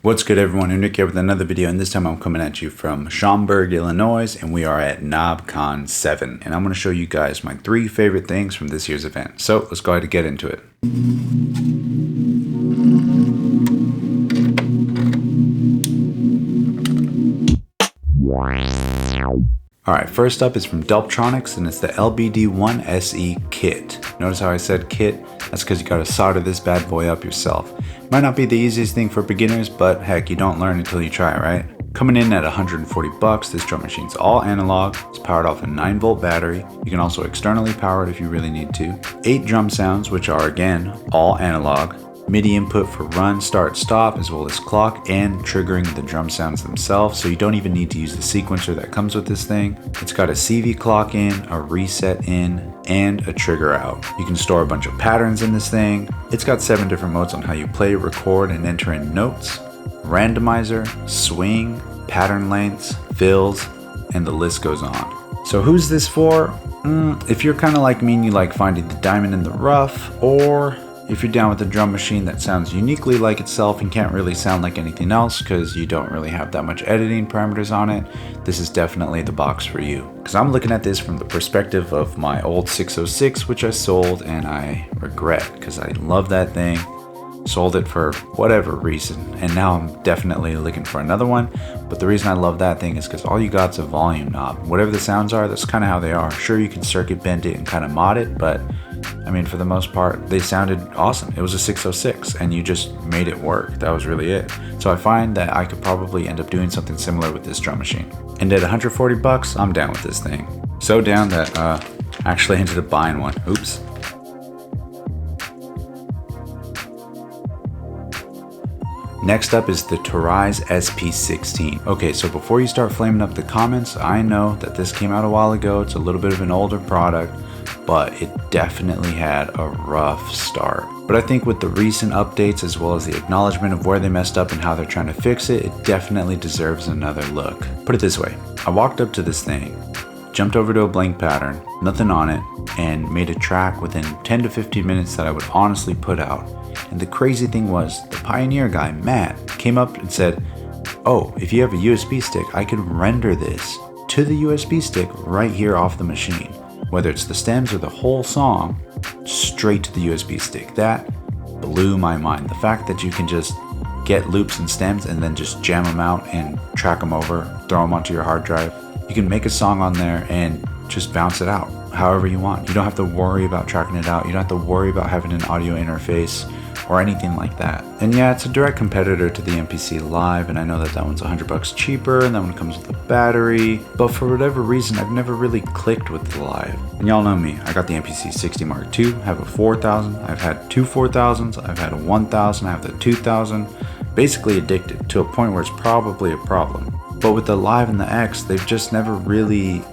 What's good everyone, Nick here with another video, and this time I'm coming at you from Schaumburg, Illinois, and we are at Knobcon 7, and I'm going to show you guys my 3 favorite things from this year's event. So let's go ahead and get into it. Alright, first up is from Delptronics, and it's the LBD1 SE kit. Notice how I said kit? That's because you gotta solder this bad boy up yourself. Might not be the easiest thing for beginners, but heck, you don't learn until you try, right? Coming in at 140 bucks, this drum machine's all analog. It's powered off a 9-volt battery. You can also externally power it if you really need to. 8 drum sounds, which are again, all analog. MIDI input for run, start, stop, as well as clock and triggering the drum sounds themselves, so you don't even need to use the sequencer that comes with this thing. It's got a CV clock in, a reset in, and a trigger out. You can store a bunch of patterns in this thing. It's got 7 different modes on how you play, record, and enter in notes, randomizer, swing, pattern lengths, fills, and the list goes on. So who's this for? If you're kind of like me and you like finding the diamond in the rough, or if you're down with a drum machine that sounds uniquely like itself and can't really sound like anything else because you don't really have that much editing parameters on it, this is definitely the box for you. Because I'm looking at this from the perspective of my old 606, which I sold and I regret because I love that thing. Sold it for whatever reason, and now I'm definitely looking for another one. But the reason I love that thing is because all you got's a volume knob. Whatever the sounds are, that's kind of how they are. Sure, you can circuit bend it and kind of mod it, but I mean, for the most part, they sounded awesome. It was a 606 and you just made it work. That was really it. So I find that I could probably end up doing something similar with this drum machine. And at 140 bucks, I'm down with this thing. So down that I actually ended up buying one. Oops. Next up is the Taurai's SP16. Okay, so before you start flaming up the comments, I know that this came out a while ago. It's a little bit of an older product, but it definitely had a rough start. But I think with the recent updates, as well as the acknowledgement of where they messed up and how they're trying to fix it, it definitely deserves another look. Put it this way, I walked up to this thing, jumped over to a blank pattern, nothing on it, and made a track within 10 to 15 minutes that I would honestly put out. And the crazy thing was, the Pioneer guy, Matt, came up and said, oh, if you have a USB stick, I can render this to the USB stick right here off the machine. Whether it's the stems or the whole song, straight to the USB stick. That blew my mind. The fact that you can just get loops and stems and then just jam them out and track them over, throw them onto your hard drive. You can make a song on there and just bounce it out however you want. You don't have to worry about tracking it out. You don't have to worry about having an audio interface or anything like that. And yeah, it's a direct competitor to the MPC Live, and I know that that one's $100 cheaper, and that one comes with a battery, but for whatever reason, I've never really clicked with the Live. And y'all know me, I got the MPC 60 Mark II, I have a 4000, I've had 2 4000s, I've had a 1000, I have the 2000, basically addicted to a point where it's probably a problem. But with the Live and the X, they've just never really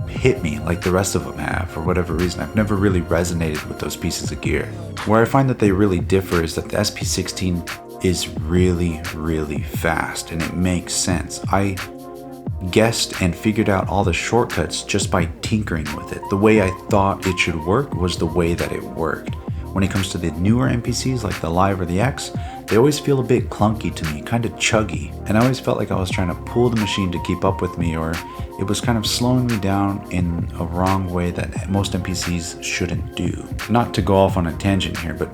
hit me like the rest of them have. For whatever reason, I've never really resonated with those pieces of gear. Where I find that they really differ is that the SP16 is really, really fast, and it makes sense. I guessed and figured out all the shortcuts just by tinkering with it. The way I thought it should work was the way that it worked. When it comes to the newer MPCs like the Live or the X, they always feel a bit clunky to me, kind of chuggy, and I always felt like I was trying to pull the machine to keep up with me, or it was kind of slowing me down in a wrong way that most MPCs shouldn't do. Not to go off on a tangent here, but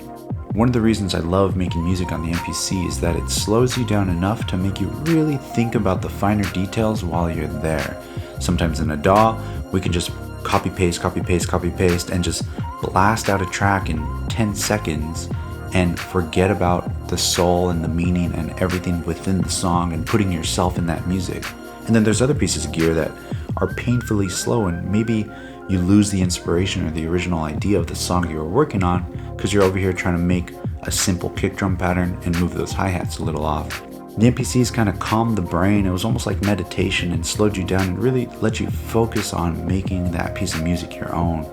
one of the reasons I love making music on the MPC is that it slows you down enough to make you really think about the finer details while you're there. Sometimes in a DAW, we can just copy paste, and just blast out a track in 10 seconds and forget about the soul and the meaning and everything within the song and putting yourself in that music. And then there's other pieces of gear that are painfully slow, and maybe you lose the inspiration or the original idea of the song you were working on because you're over here trying to make a simple kick drum pattern and move those hi-hats a little off. The MPCs kind of calmed the brain. It was almost like meditation and slowed you down and really let you focus on making that piece of music your own.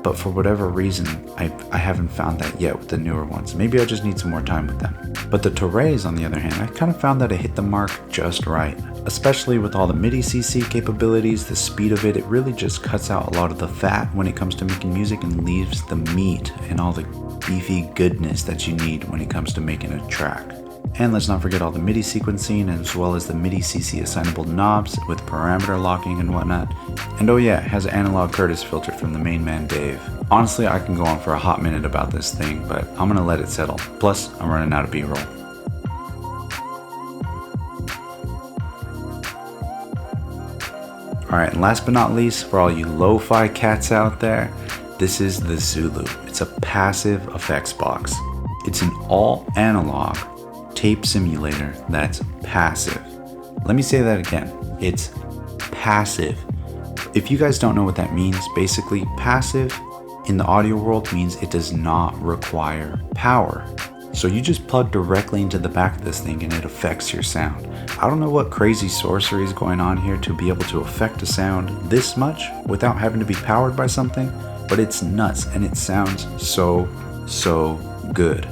But for whatever reason, I haven't found that yet with the newer ones. Maybe I just need some more time with them. But the Taurai's, on the other hand, I kind of found that it hit the mark just right. Especially with all the MIDI CC capabilities, the speed of it really just cuts out a lot of the fat when it comes to making music and leaves the meat and all the beefy goodness that you need when it comes to making a track. And let's not forget all the MIDI sequencing as well as the MIDI CC assignable knobs with parameter locking and whatnot. And oh yeah, it has an analog Curtis filter from the main man Dave. Honestly, I can go on for a hot minute about this thing, but I'm gonna let it settle. Plus, I'm running out of B-roll. Alright, and last but not least, for all you lo-fi cats out there, this is the Zulu. It's a passive effects box. It's an all analog tape simulator that's passive. Let me say that again. It's passive. If you guys don't know what that means, basically passive in the audio world means it does not require power. So you just plug directly into the back of this thing and it affects your sound. I don't know what crazy sorcery is going on here to be able to affect a sound this much without having to be powered by something, but it's nuts and it sounds so good.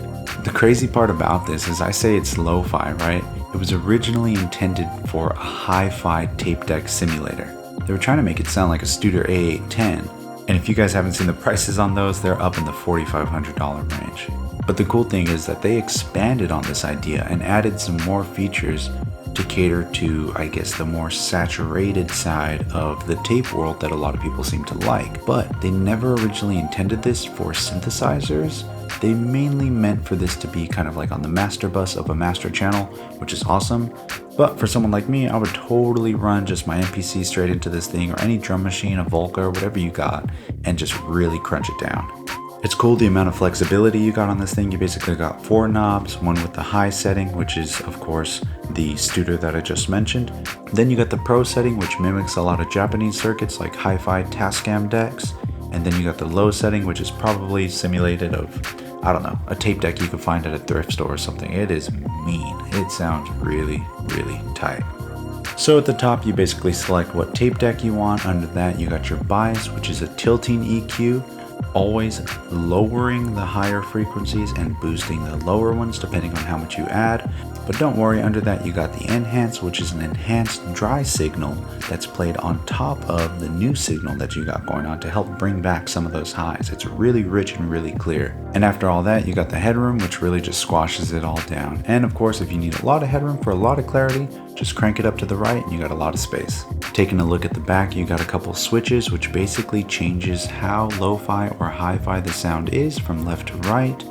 The crazy part about this is I say it's lo-fi, right? It was originally intended for a hi-fi tape deck simulator. They were trying to make it sound like a Studer A810, and if you guys haven't seen the prices on those, they're up in the $4,500 range. But the cool thing is that they expanded on this idea and added some more features to cater to, I guess, the more saturated side of the tape world that a lot of people seem to like. But they never originally intended this for synthesizers. They mainly meant for this to be kind of like on the master bus of a master channel, which is awesome. But for someone like me, I would totally run just my MPC straight into this thing, or any drum machine, a Volca, whatever you got, and just really crunch it down. It's cool the amount of flexibility you got on this thing. You basically got 4 knobs, one with the high setting, which is of course the Studer that I just mentioned. Then you got the pro setting, which mimics a lot of Japanese circuits like hi-fi Tascam decks. And then you got the low setting, which is probably simulated of, I don't know, a tape deck you could find at a thrift store or something. It is mean. It sounds really tight. So at the top, you basically select what tape deck you want. Under that, you got your bias, which is a tilting EQ, always lowering the higher frequencies and boosting the lower ones depending on how much you add. But don't worry, under that you got the enhance, which is an enhanced dry signal that's played on top of the new signal that you got going on to help bring back some of those highs. It's really rich and really clear. And after all that, you got the headroom, which really just squashes it all down. And of course, if you need a lot of headroom for a lot of clarity, just crank it up to the right and you got a lot of space. Taking a look at the back, you got a couple switches, which basically changes how lo-fi or hi-fi the sound is from left to right.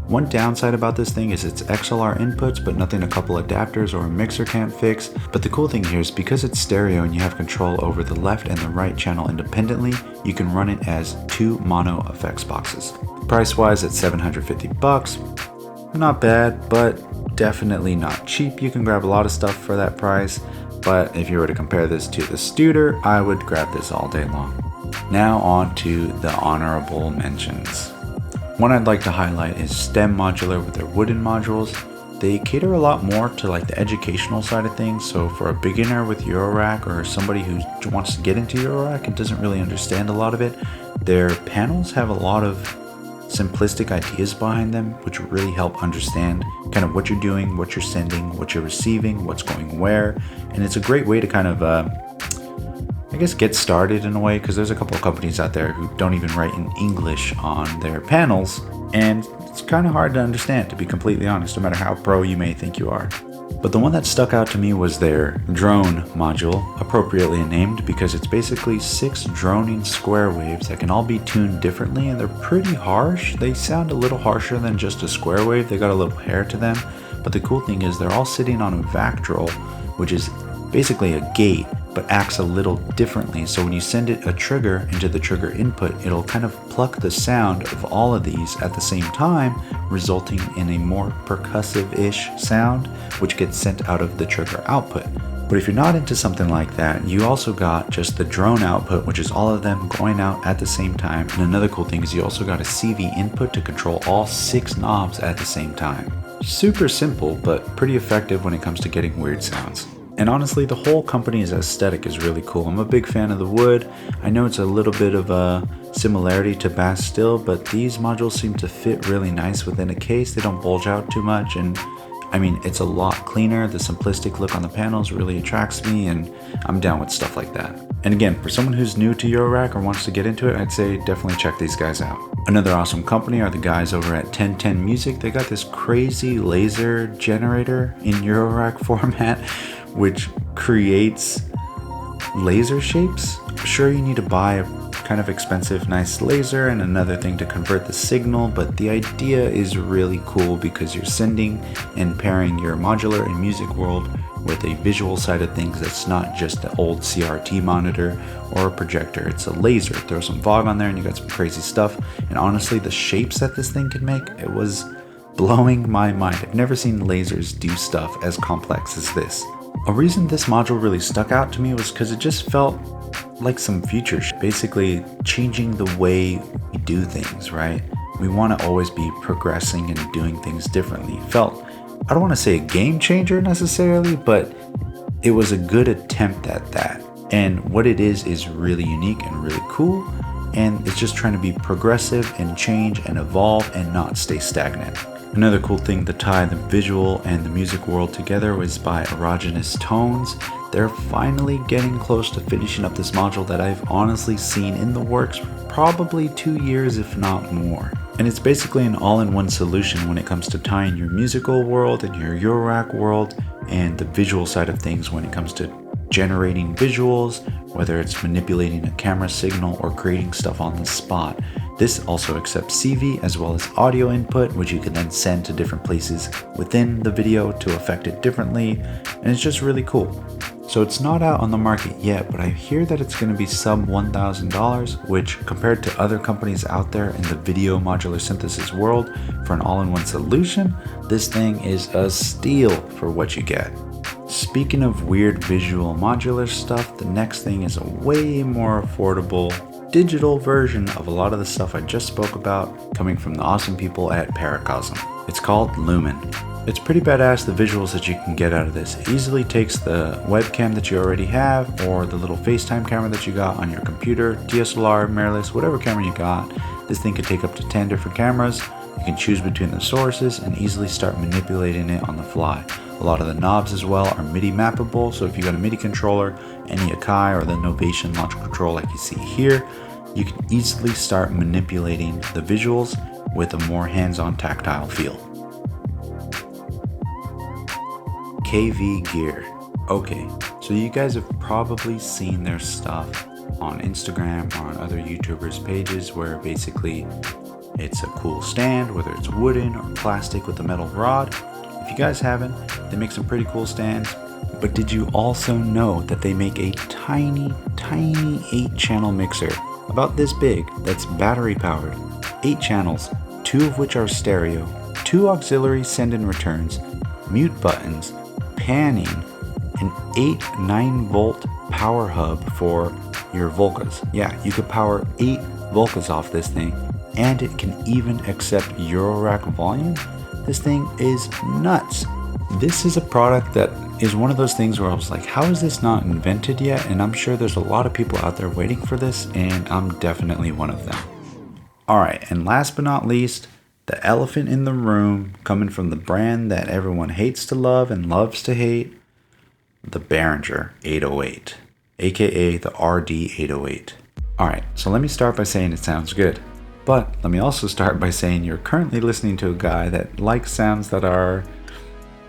One downside about this thing is its XLR inputs, but nothing a couple adapters or a mixer can't fix. But the cool thing here is because it's stereo and you have control over the left and the right channel independently, you can run it as 2 mono effects boxes. Price wise, at $750. Not bad, but definitely not cheap. You can grab a lot of stuff for that price, but if you were to compare this to the Studer, I would grab this all day long. Now on to the honorable mentions. One I'd like to highlight is STEM Modular with their wooden modules. They cater a lot more to like the educational side of things, so for a beginner with Eurorack or somebody who wants to get into Eurorack and doesn't really understand a lot of it, their panels have a lot of simplistic ideas behind them, which really help understand kind of what you're doing, what you're sending, what you're receiving, what's going where. And it's a great way to kind of I guess get started in a way, because there's a couple of companies out there who don't even write in English on their panels, and it's kind of hard to understand, to be completely honest, no matter how pro you may think you are. But the one that stuck out to me was their drone module, appropriately named because it's basically 6 droning square waves that can all be tuned differently, and they're pretty harsh. They sound a little harsher than just a square wave. They got a little hair to them, but the cool thing is they're all sitting on a Vactrol, which is basically a gate, but acts a little differently. So when you send it a trigger into the trigger input, it'll kind of pluck the sound of all of these at the same time, resulting in a more percussive-ish sound, which gets sent out of the trigger output. But if you're not into something like that, you also got just the drone output, which is all of them going out at the same time. And another cool thing is you also got a CV input to control all 6 knobs at the same time. Super simple, but pretty effective when it comes to getting weird sounds. And honestly, the whole company's aesthetic is really cool. I'm a big fan of the wood. I know it's a little bit of a similarity to Bass Still, but these modules seem to fit really nice within a case. They don't bulge out too much, and I mean, it's a lot cleaner. The simplistic look on the panels really attracts me, and I'm down with stuff like that. And again, for someone who's new to Eurorack or wants to get into it, I'd say definitely check these guys out. Another awesome company are the guys over at 1010 Music. They got this crazy laser generator in Eurorack format, which creates laser shapes. Sure, you need to buy a kind of expensive, nice laser and another thing to convert the signal, but the idea is really cool because you're sending and pairing your modular and music world with a visual side of things that's not just an old CRT monitor or a projector. It's a laser. Throw some fog on there and you got some crazy stuff. And honestly, the shapes that this thing can make, it was blowing my mind. I've never seen lasers do stuff as complex as this. A reason this module really stuck out to me was because it just felt like some future shit. Basically changing the way we do things, right? We want to always be progressing and doing things differently. Felt, I don't want to say a game changer necessarily, but it was a good attempt at that. And what it is really unique and really cool. And it's just trying to be progressive and change and evolve and not stay stagnant. Another cool thing to tie the visual and the music world together was by Erogenous Tones. They're finally getting close to finishing up this module that I've honestly seen in the works for probably 2 years, if not more. And it's basically an all-in-one solution when it comes to tying your musical world and your Eurorack world and the visual side of things when it comes to generating visuals, whether it's manipulating a camera signal or creating stuff on the spot. This also accepts CV as well as audio input, which you can then send to different places within the video to affect it differently, and it's just really cool. So it's not out on the market yet, but I hear that it's going to be sub $1,000, which compared to other companies out there in the video modular synthesis world for an all-in-one solution, this thing is a steal for what you get. Speaking of weird visual modular stuff, the next thing is a way more affordable digital version of a lot of the stuff I just spoke about, coming from the awesome people at Paracosm. It's called Lumen. It's pretty badass, the visuals that you can get out of this. It easily takes the webcam that you already have or the little FaceTime camera that you got on your computer, DSLR, mirrorless, whatever camera you got. This thing could take up to 10 different cameras. You can choose between the sources and easily start manipulating it on the fly. A lot of the knobs as well are MIDI mappable, so if you got a MIDI controller, any Akai or the Novation launch control like you see here, you can easily start manipulating the visuals with a more hands-on tactile feel. KV Gear. Okay, so you guys have probably seen their stuff on Instagram or on other YouTubers' pages where basically it's a cool stand, whether it's wooden or plastic with a metal rod. If you guys haven't, they make some pretty cool stands. But did you also know that they make a tiny 8-channel mixer, about this big, that's battery powered, 8 channels, 2 of which are stereo, 2 auxiliary send and returns, mute buttons, panning, an 8 9-volt power hub for your Volcas. Yeah, you could power 8 Volcas off this thing, and it can even accept Eurorack volume. This thing is nuts. This is a product that is one of those things where I was like, how is this not invented yet? And I'm sure there's a lot of people out there waiting for this, and I'm definitely one of them. Alright, and last but not least, the elephant in the room, coming from the brand that everyone hates to love and loves to hate, the Behringer 808, aka the RD808. Alright, so let me start by saying it sounds good. But let me also start by saying you're currently listening to a guy that likes sounds that are,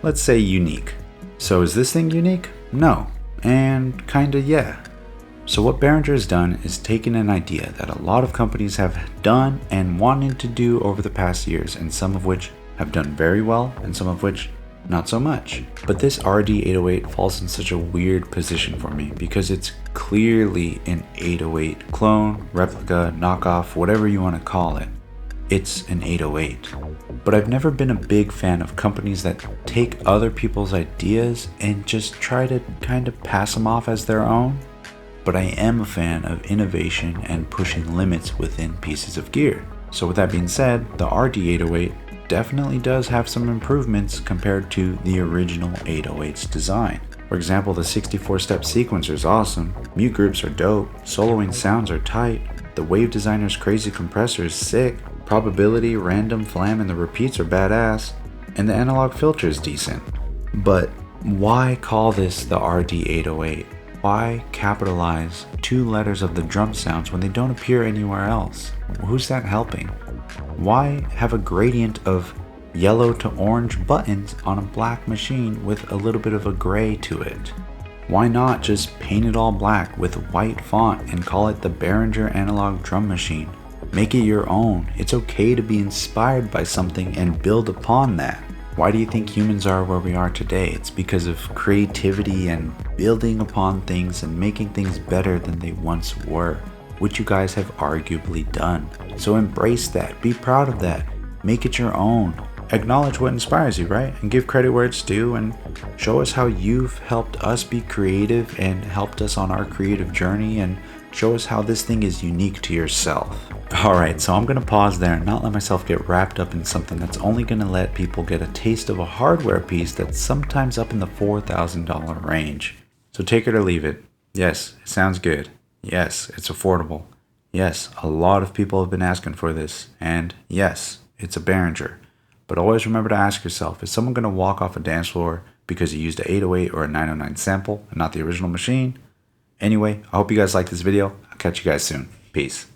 let's say, unique. So is this thing unique? No. And kinda yeah. So what Behringer has done is taken an idea that a lot of companies have done and wanted to do over the past years, and some of which have done very well and some of which not so much. But this RD808 falls in such a weird position for me because it's clearly an 808 clone, replica, knockoff, whatever you want to call it. It's an 808. But I've never been a big fan of companies that take other people's ideas and just try to kind of pass them off as their own. But I am a fan of innovation and pushing limits within pieces of gear. So with that being said, the RD808 definitely does have some improvements compared to the original 808's design. For example, the 64-step sequencer is awesome, mute groups are dope, soloing sounds are tight, the Wave Designer's crazy compressor is sick, probability, random, flam, and the repeats are badass, and the analog filter is decent. But why call this the RD808? Why capitalize 2 letters of the drum sounds when they don't appear anywhere else? Who's that helping? Why have a gradient of yellow to orange buttons on a black machine with a little bit of a gray to it? Why not just paint it all black with white font and call it the Behringer analog drum machine? Make it your own. It's okay to be inspired by something and build upon that. Why do you think humans are where we are today? It's because of creativity and building upon things and making things better than they once were, which you guys have arguably done. So embrace that, be proud of that, make it your own. Acknowledge what inspires you, right? And give credit where it's due and show us how you've helped us be creative and helped us on our creative journey, and show us how this thing is unique to yourself. Alright, so I'm going to pause there and not let myself get wrapped up in something that's only going to let people get a taste of a hardware piece that's sometimes up in the $4,000 range. So take it or leave it. Yes, it sounds good. Yes, it's affordable. Yes, a lot of people have been asking for this. And yes, it's a Behringer. But always remember to ask yourself, is someone going to walk off a dance floor because you used an 808 or a 909 sample and not the original machine? Anyway, I hope you guys liked this video. I'll catch you guys soon. Peace.